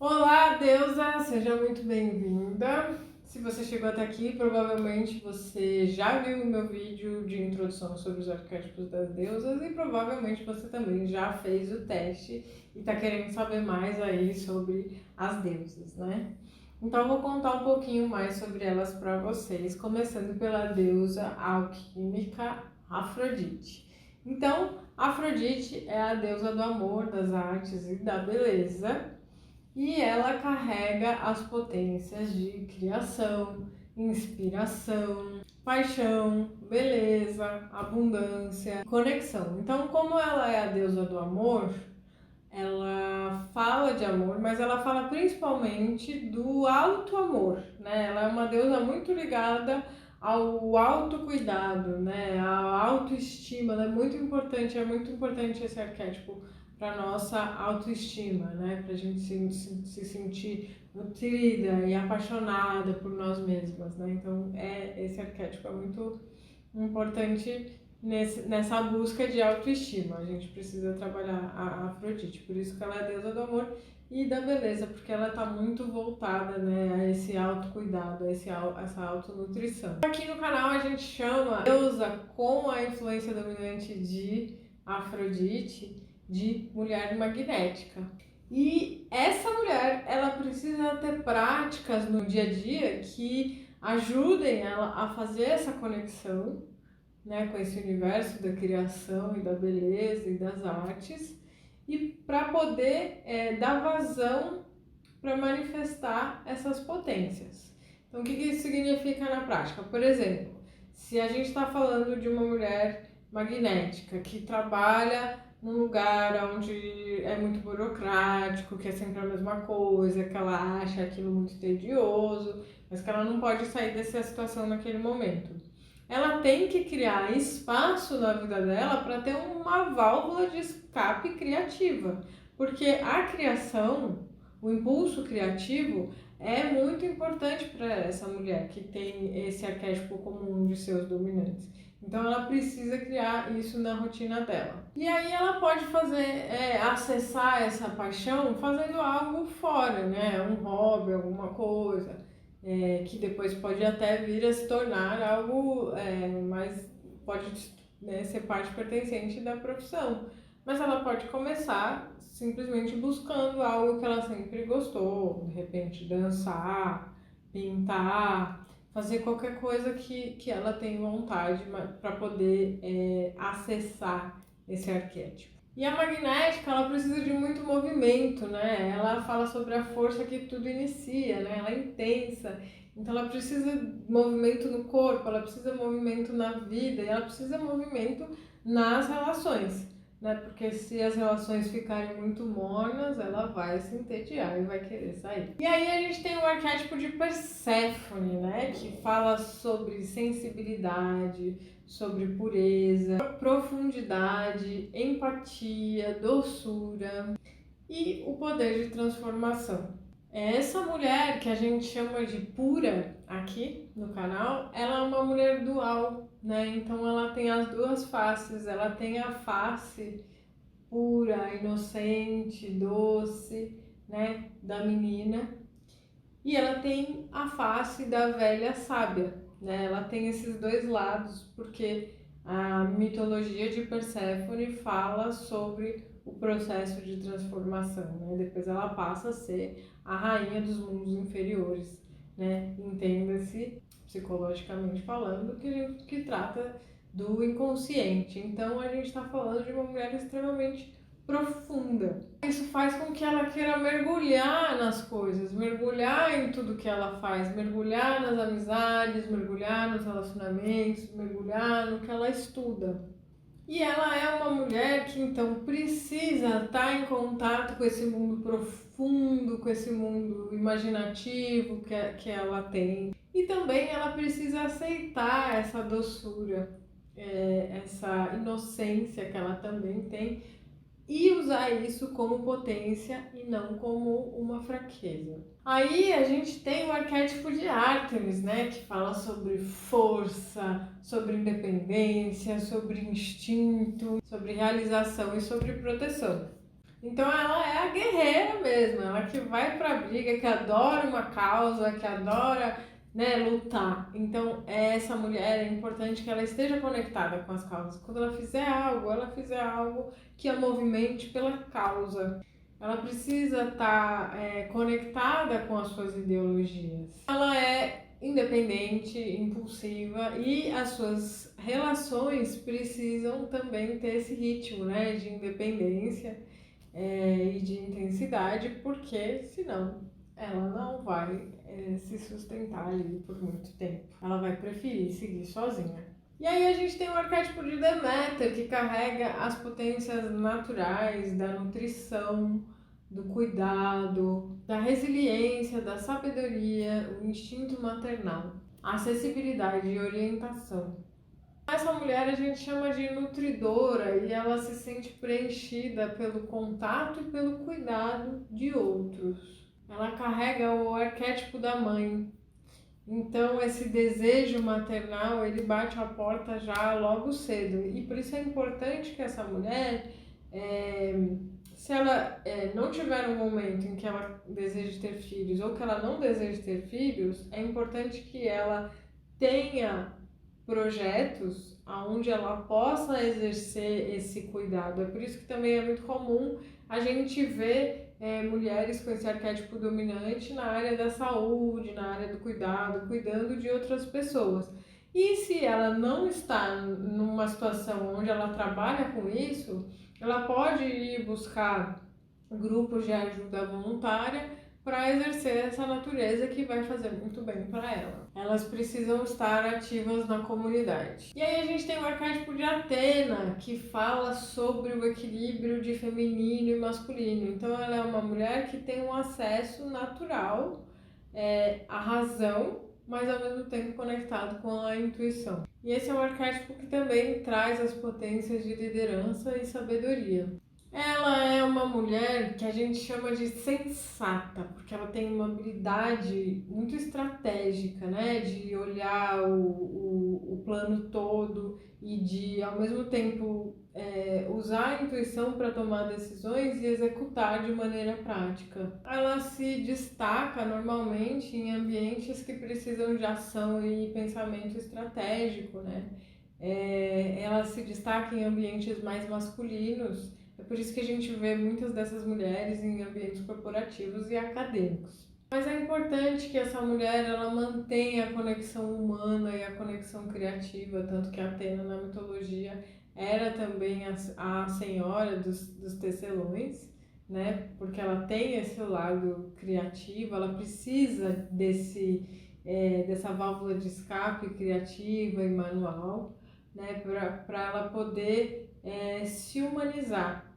Olá, deusa! Seja muito bem-vinda. Se você chegou até aqui, provavelmente você já viu o meu vídeo de introdução sobre os arquétipos das deusas e provavelmente você também já fez o teste e está querendo saber mais aí sobre as deusas, né? Então eu vou contar um pouquinho mais sobre elas para vocês, começando pela deusa alquímica Afrodite. Então, Afrodite é a deusa do amor, das artes e da beleza. E ela carrega as potências de criação, inspiração, paixão, beleza, abundância, conexão. Então, como ela é a deusa do amor, ela fala de amor, mas ela fala principalmente do alto amor, né? Ela é uma deusa muito ligada ao autocuidado, né? A autoestima, ela é muito importante esse arquétipo para nossa autoestima, né? Para a gente se sentir nutrida e apaixonada por nós mesmas, né? Então, esse arquétipo é muito importante nessa busca de autoestima. A gente precisa trabalhar a Afrodite, por isso que ela é a deusa do amor e da beleza, porque ela está muito voltada, né, a esse autocuidado, essa autonutrição. Aqui no canal a gente chama a deusa com a influência dominante de Afrodite de mulher magnética. E essa mulher, ela precisa ter práticas no dia a dia que ajudem ela a fazer essa conexão, né, com esse universo da criação e da beleza e das artes, e para poder dar vazão para manifestar essas potências. Então, o que isso significa na prática? Por exemplo, se a gente está falando de uma mulher magnética que trabalha num lugar onde é muito burocrático, que é sempre a mesma coisa, que ela acha aquilo muito tedioso, mas que ela não pode sair dessa situação naquele momento. Ela tem que criar espaço na vida dela para ter uma válvula de escape criativa, porque a criação, o impulso criativo é muito importante para essa mulher que tem esse arquétipo como um de seus dominantes. Então ela precisa criar isso na rotina dela. E aí ela pode acessar essa paixão fazendo algo fora, né? Um hobby, alguma coisa. Que depois pode até vir a se tornar algo mais, pode, né, ser parte pertencente da profissão. Mas ela pode começar simplesmente buscando algo que ela sempre gostou, de repente dançar, pintar, fazer qualquer coisa que ela tem vontade para poder acessar esse arquétipo. E a magnética, ela precisa de muito movimento, né? Ela fala sobre a força que tudo inicia, né? Ela é intensa, então ela precisa de movimento no corpo, ela precisa de movimento na vida, e ela precisa de movimento nas relações, né? Porque se as relações ficarem muito mornas, ela vai se entediar e vai querer sair. E aí a gente tem o arquétipo de Perséfone, né? Que fala sobre sensibilidade, sobre pureza, profundidade, empatia, doçura e o poder de transformação. Essa mulher que a gente chama de pura aqui no canal, ela é uma mulher dual, né? Então ela tem as duas faces, ela tem a face pura, inocente, doce, né, da menina, e ela tem a face da velha sábia, né? Ela tem esses dois lados, porque a mitologia de Perséfone fala sobre o processo de transformação, né? Depois ela passa a ser a rainha dos mundos inferiores, né? Entenda-se, psicologicamente falando, que trata do inconsciente. Então a gente está falando de uma mulher extremamente profunda. Isso faz com que ela queira mergulhar nas coisas, mergulhar em tudo que ela faz, mergulhar nas amizades, mergulhar nos relacionamentos, mergulhar no que ela estuda. E ela é uma mulher que então precisa estar em contato com esse mundo profundo, com esse mundo imaginativo que ela tem. E também ela precisa aceitar essa doçura, essa inocência que ela também tem, e usar isso como potência e não como uma fraqueza. Aí a gente tem o arquétipo de Ártemis, né, que fala sobre força, sobre independência, sobre instinto, sobre realização e sobre proteção. Então ela é a guerreira mesmo, ela que vai pra briga, que adora uma causa, que adora, né, lutar. Então essa mulher é importante que ela esteja conectada com as causas. Quando ela fizer algo que a movimente pela causa. Ela precisa estar conectada com as suas ideologias. Ela é independente, impulsiva e as suas relações precisam também ter esse ritmo, né, de independência e de intensidade, porque senão ela não vai se sustentar ali por muito tempo. Ela vai preferir seguir sozinha. E aí a gente tem o arquétipo de Deméter, que carrega as potências naturais da nutrição, do cuidado, da resiliência, da sabedoria, o instinto maternal, acessibilidade e orientação. Essa mulher a gente chama de nutridora e ela se sente preenchida pelo contato e pelo cuidado de outros. Ela carrega o arquétipo da mãe. Então esse desejo maternal, ele bate a porta já logo cedo. E por isso é importante que essa mulher, se ela não tiver um momento em que ela deseja ter filhos ou que ela não deseja ter filhos, é importante que ela tenha projetos onde ela possa exercer esse cuidado. É por isso que também é muito comum a gente ver mulheres com esse arquétipo dominante na área da saúde, na área do cuidado, cuidando de outras pessoas. E se ela não está numa situação onde ela trabalha com isso, ela pode ir buscar grupos de ajuda voluntária para exercer essa natureza que vai fazer muito bem para ela. Elas precisam estar ativas na comunidade. E aí a gente tem o arquétipo de Atena, que fala sobre o equilíbrio de feminino e masculino. Então ela é uma mulher que tem um acesso natural à razão, mas ao mesmo tempo conectado com a intuição. E esse é um arquétipo que também traz as potências de liderança e sabedoria. Ela é uma mulher que a gente chama de sensata, porque ela tem uma habilidade muito estratégica, né? De olhar o plano todo e de, ao mesmo tempo, usar a intuição para tomar decisões e executar de maneira prática. Ela se destaca normalmente em ambientes que precisam de ação e pensamento estratégico, né? Ela se destaca em ambientes mais masculinos. É por isso que a gente vê muitas dessas mulheres em ambientes corporativos e acadêmicos. Mas é importante que essa mulher ela mantenha a conexão humana e a conexão criativa, tanto que Atena na mitologia era também a senhora dos tecelões, né? Porque ela tem esse lado criativo, ela precisa dessa válvula de escape criativa e manual, né? Para ela poder se humanizar,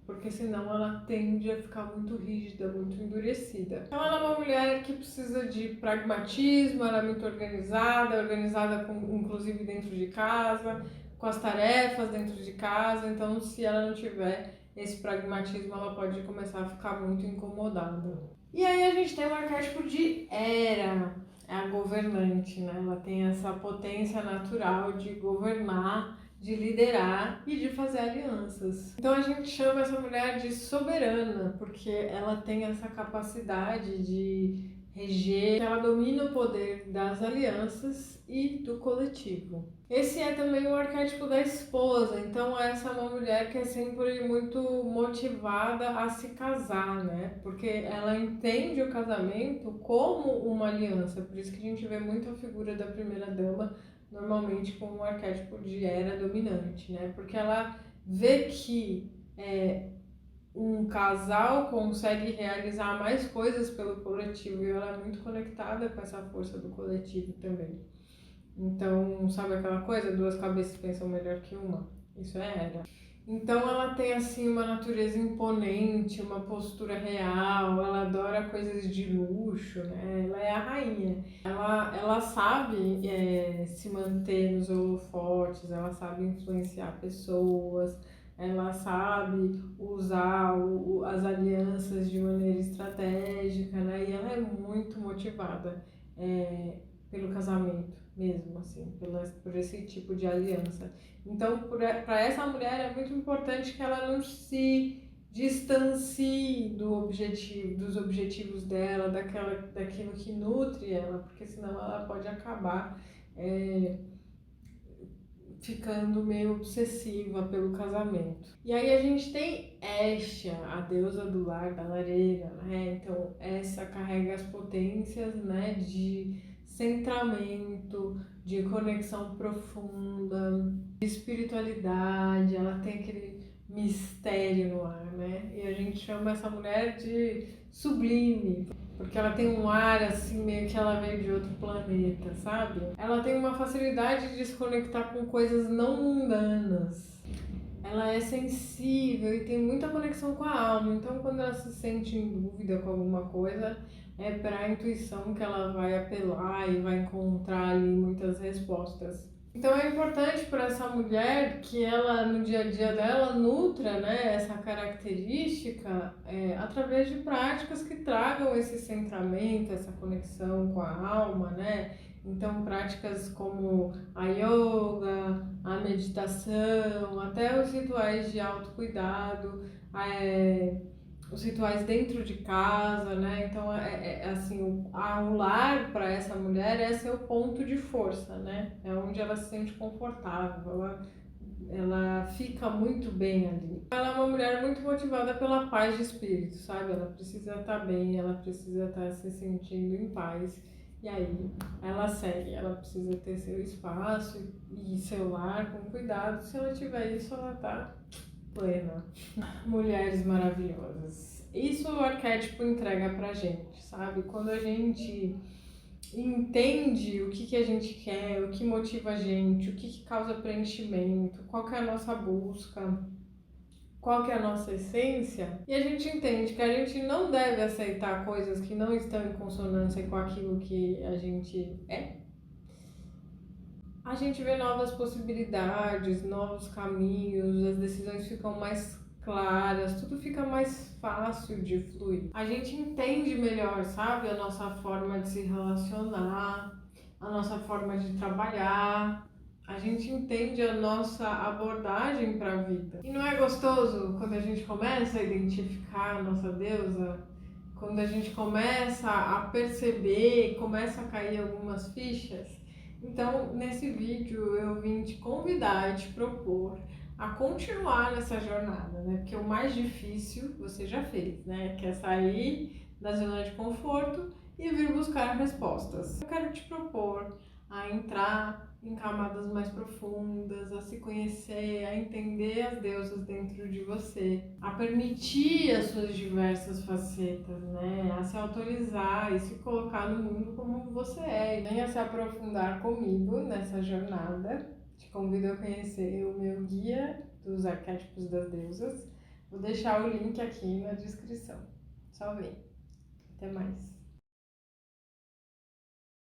porque senão ela tende a ficar muito rígida, muito endurecida. Então ela é uma mulher que precisa de pragmatismo, ela é muito organizada inclusive dentro de casa, com as tarefas dentro de casa. Então se ela não tiver esse pragmatismo, ela pode começar a ficar muito incomodada. E aí a gente tem o arquétipo de Hera, é a governante, né? Ela tem essa potência natural de governar, de liderar e de fazer alianças. Então a gente chama essa mulher de soberana, porque ela tem essa capacidade de reger, ela domina o poder das alianças e do coletivo. Esse é também o arquétipo da esposa, então essa é uma mulher que é sempre muito motivada a se casar, né? Porque ela entende o casamento como uma aliança, por isso que a gente vê muito a figura da primeira dama normalmente com o arquétipo de Hera dominante, né? Porque ela vê que um casal consegue realizar mais coisas pelo coletivo e ela é muito conectada com essa força do coletivo também. Então, sabe aquela coisa? Duas cabeças pensam melhor que uma? Isso é Hera. Então ela tem assim uma natureza imponente, uma postura real, ela adora coisas de luxo, né? Ela é a rainha. Ela sabe se manter nos holofotes, ela sabe influenciar pessoas, ela sabe usar as alianças de maneira estratégica, né? E ela é muito motivada pelo casamento mesmo, assim, por esse tipo de aliança. Então, para essa mulher é muito importante que ela não se distancie dos objetivos dela, daquilo que nutre ela, porque senão ela pode acabar ficando meio obsessiva pelo casamento. E aí a gente tem Hestia, a deusa do lar, da lareira, né? Então essa carrega as potências, né, de centramento, de conexão profunda, de espiritualidade, ela tem aquele mistério no ar, né? E a gente chama essa mulher de sublime, porque ela tem um ar assim, meio que ela veio de outro planeta, sabe? Ela tem uma facilidade de se conectar com coisas não mundanas. Ela é sensível e tem muita conexão com a alma. Então, quando ela se sente em dúvida com alguma coisa, é para a intuição que ela vai apelar e vai encontrar ali muitas respostas. Então é importante para essa mulher que ela, no dia a dia dela, nutra, né, essa característica através de práticas que tragam esse centramento, essa conexão com a alma, né? Então práticas como a yoga, a meditação, até os rituais de autocuidado, os rituais dentro de casa, né? Então, assim, o lar para essa mulher é seu ponto de força, né? É onde ela se sente confortável, ela fica muito bem ali. Ela é uma mulher muito motivada pela paz de espírito, sabe? Ela precisa estar bem, ela precisa estar se sentindo em paz. E aí, ela segue, ela precisa ter seu espaço e seu lar com cuidado. Se ela tiver isso, ela tá plena. Mulheres maravilhosas. Isso o arquétipo entrega pra gente, sabe? Quando a gente entende o que a gente quer, o que motiva a gente, o que causa preenchimento, qual que é a nossa busca, qual que é a nossa essência, e a gente entende que a gente não deve aceitar coisas que não estão em consonância com aquilo que a gente é, a gente vê novas possibilidades, novos caminhos, as decisões ficam mais claras, tudo fica mais fácil de fluir. A gente entende melhor, sabe, a nossa forma de se relacionar, a nossa forma de trabalhar. A gente entende a nossa abordagem para a vida. E não é gostoso quando a gente começa a identificar a nossa deusa? Quando a gente começa a perceber, começa a cair algumas fichas? Então, nesse vídeo eu vim te convidar e te propor a continuar nessa jornada, né? Porque o mais difícil você já fez, né? Que é sair da zona de conforto e vir buscar respostas. Eu quero te propor a entrar em camadas mais profundas, a se conhecer, a entender as deusas dentro de você, a permitir as suas diversas facetas, né? A se autorizar e se colocar no mundo como você é. E venha se aprofundar comigo nessa jornada. Te convido a conhecer o meu guia dos arquétipos das deusas. Vou deixar o link aqui na descrição. Só vem. Até mais.